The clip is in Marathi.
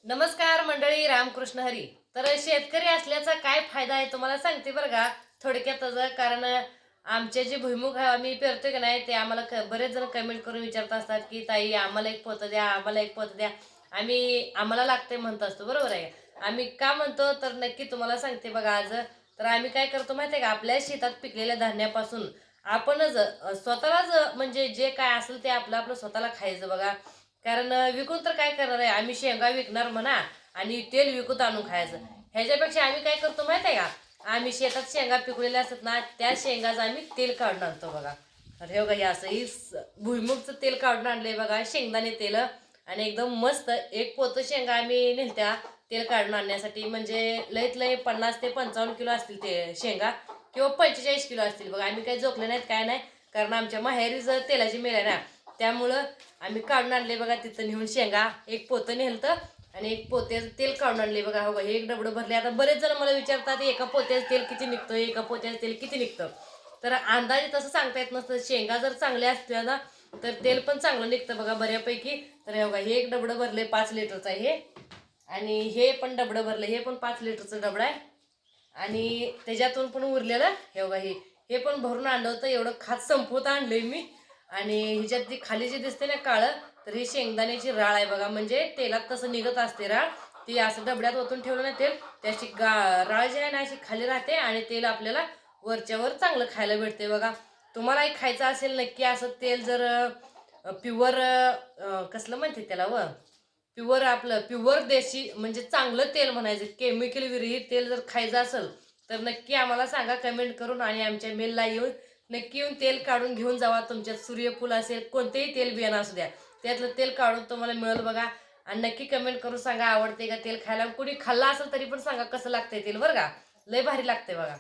नमस्कार मंडळी, रामकृष्ण हरी. तर शेतकरी असल्याचा काय फायदा आहे तुम्हाला सांगते बरं का, थोडक्यातच. कारण आमचे जे भुईमुग आम्ही पेरतोय की नाही, ते आम्हाला बरेच जण कमेंट करून विचारत असतात की ताई आम्हाला एक पोतं द्या, आम्हाला एक पोतं द्या. आम्हाला लागते म्हणत असतो, बरोबर आहे. आम्ही का म्हणतो तर नक्की तुम्हाला सांगते बघा आज. तर आम्ही काय करतो माहिती आहे का, आपल्या शेतात पिकलेल्या धान्यापासून आपणच स्वतःलाच म्हणजे जे काय असेल ते आपलं आपलं स्वतःला खायचं बघा. कारण विकून तर काय करणार आहे, आम्ही शेंगा विकणार म्हणा आणि तेल विकत आणून खायचं. ह्याच्यापेक्षा आम्ही काय करतो माहिती आहे का, आम्ही शेतात शेंगा पिकवलेल्या असतात ना, त्या शेंगाचं आम्ही तेल काढून आणतो बघा. तर हे बघा, हे असं भुईमुगचं तेल काढून आणलंय बघा, शेंगदाणे तेल. आणि एकदम मस्त एक पोतं शेंगा आम्ही नेलत्या तेल काढून आणण्यासाठी. म्हणजे लईत लई 50 ते 55 किलो असतील ते शेंगा, किंवा 45 किलो असतील बघा. आम्ही काही जोखले नाहीत काय नाही, कारण आमच्या माहेरीच तेलाची मिल आहे ना, त्यामुळं आम्ही काढून आणले बघा. तिथं नेऊन शेंगा एक पोतं नेलतं आणि एक पोत्याचं तेल काढून आणले बघा. हो, हे एक डबडं भरले. आता बरेच जण मला विचारतात एका पोत्याचं तेल किती निघतं, एका पोत्याचं तेल किती निघतं. तर अंदाजे तसं सांगता येत नसतं. शेंगा जर चांगल्या असल्या ना तर तेल पण चांगलं निघतं बघा बऱ्यापैकी. तर हे बघा, हे एक डबडं भरले 5 लिटरचं आहे. आणि हे पण डबडं भरलं, हे पण 5 लिटरचं डबडं आहे. आणि त्याच्यातून पण उरलेलं हे बघा, हे पण भरून आणलं होतं. एवढं खात संपवत आणलंय मी. आणि ह्याच्यात ती खाली जे दिसते ना काळं, तर ही शेंगदाण्याची राळ आहे बघा. म्हणजे तेलात तसं निघत असते राळ. ती असं डबड्यात ओतून ठेवलं ना तेल, त्याची राळ जी आहे ना अशी खाली राहते आणि तेल आपल्याला वरच्यावर चांगलं खायला भेटते बघा. तुम्हालाही खायचं असेल नक्की असं तेल. जर प्युअर कसलं म्हणते त्याला, प्युअर आपलं प्युअर देशी म्हणजे चांगलं तेल म्हणायचं, केमिकल विरहित तेल जर खायचं असेल तर नक्की आम्हाला सांगा कमेंट करून. आणि आमच्या मेलला येऊन नक्की येऊन तेल काढून घेऊन जावा. तुमच्यात सूर्यफूल असेल, कोणतेही तेल बियाणं असू द्या, त्यातलं तेल काढून तुम्हाला मिळेल बघा. आणि नक्की कमेंट करून सांगा आवडते का तेल खायला. कुणी खाल्लं असेल तरी पण सांगा कसं लागतंय तेल, बरं का. लय भारी लागतंय बघा.